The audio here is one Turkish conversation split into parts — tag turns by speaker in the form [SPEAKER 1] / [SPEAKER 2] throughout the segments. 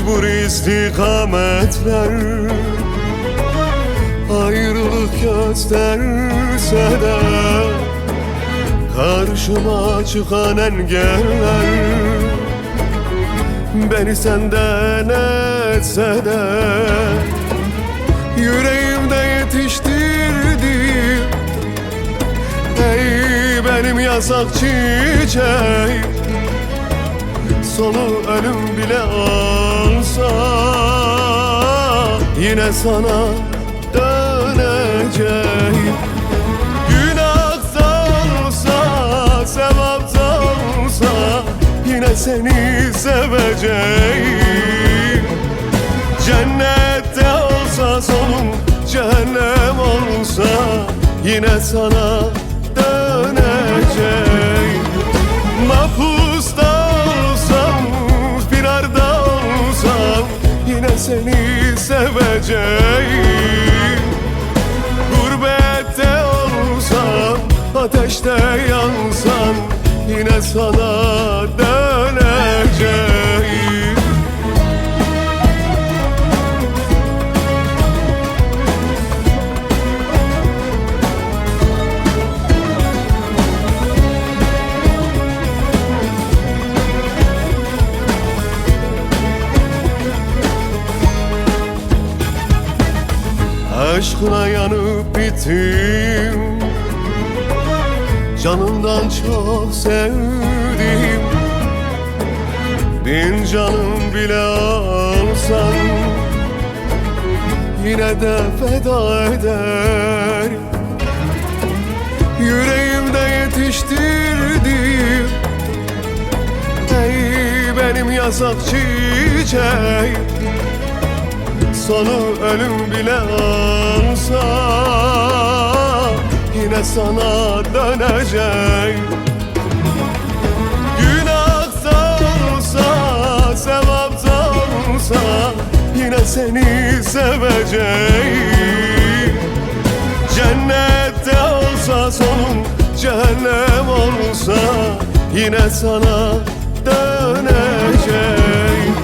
[SPEAKER 1] bu istikametler ayrılık gösterse de karşıma çıkan engeller beni senden etse de yüreğimde yetiştirdim. Ey benim yasak çiçeğim, sonu ölüm bile olsa yine sana döneceğim. Günahsa olsa, sevapsa olsa yine seni seveceğim. Cennette olsa sonum, cehennem olsa yine sana döneceğim. Mahpusta olsam, firarda olsam yine seni seveceğim. Gurbette olsam, ateşte yansam yine sana döneceğim. Aşkına yanıp bittim, canımdan çok sevdim. Bin canım bile alsan yine de feda eder. Yüreğimde yetiştirdim. Ey benim yasak çiçeğim, sonu ölüm bile olsa yine sana döneceğim. Günahsa olsa, sevapsa olsa yine seni seveceğim. Cennette olsa sonum, cehennem olsa yine sana döneceğim.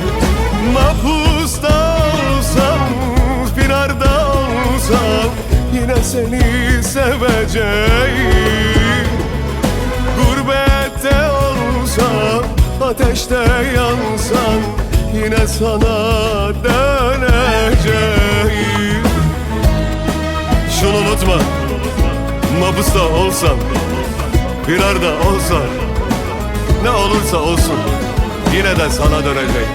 [SPEAKER 1] Mahpusta olsam, firarda olsam yine seni seveceğim. Gurbette olsam, ateşte yansam yine sana döneceğim. Şunu unutma, mahpusta olsam, firarda olsam, ne olursa olsun yine de sana döneceğim.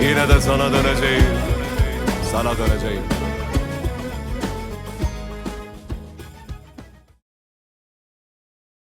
[SPEAKER 1] Yine de sana döneceğim, sana döneceğim.